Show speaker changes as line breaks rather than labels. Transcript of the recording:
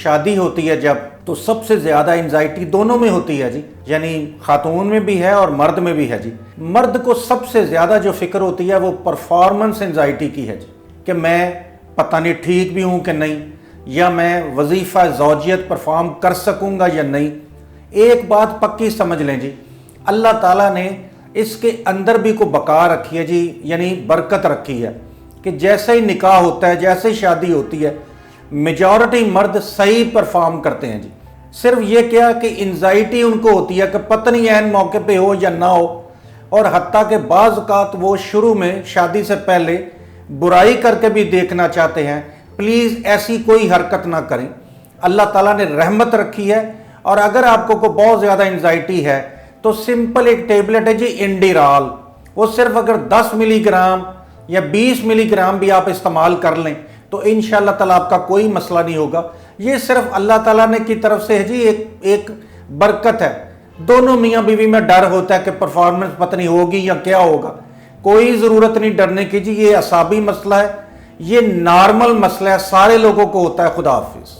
شادی ہوتی ہے جب تو سب سے زیادہ انزائٹی دونوں میں ہوتی ہے جی، یعنی خاتون میں بھی ہے اور مرد میں بھی ہے جی۔ مرد کو سب سے زیادہ جو فکر ہوتی ہے وہ پرفارمنس انزائٹی کی ہے جی، کہ میں پتہ نہیں ٹھیک بھی ہوں کہ نہیں، یا میں وظیفہ زوجیت پرفارم کر سکوں گا یا نہیں۔ ایک بات پکی سمجھ لیں جی، اللہ تعالیٰ نے اس کے اندر بھی کوئی بقا رکھی ہے جی، یعنی برکت رکھی ہے کہ جیسے ہی نکاح ہوتا ہے، جیسے ہی شادی ہوتی ہے، میجورٹی مرد صحیح پرفارم کرتے ہیں جی۔ صرف یہ کیا کہ انزائٹی ان کو ہوتی ہے کہ پتہ نہیں عین موقع پہ ہو یا نہ ہو، اور حتیٰ کہ بعض اوقات وہ شروع میں شادی سے پہلے برائی کر کے بھی دیکھنا چاہتے ہیں۔ پلیز ایسی کوئی حرکت نہ کریں، اللہ تعالیٰ نے رحمت رکھی ہے۔ اور اگر آپ کو بہت زیادہ انزائٹی ہے تو سمپل ایک ٹیبلٹ ہے جی انڈیرال، وہ صرف اگر 10 ملی گرام یا 20 ملی گرام بھی آپ استعمال کر لیں تو انشاءاللہ تعالیٰ آپ کا کوئی مسئلہ نہیں ہوگا۔ یہ صرف اللہ تعالیٰ نے کی طرف سے ہے جی ایک برکت ہے۔ دونوں میاں بیوی میں ڈر ہوتا ہے کہ پرفارمنس پتہ نہیں ہوگی یا کیا ہوگا، کوئی ضرورت نہیں ڈرنے کی جی، یہ اعصابی مسئلہ ہے، یہ نارمل مسئلہ ہے، سارے لوگوں کو ہوتا ہے۔ خدا حافظ۔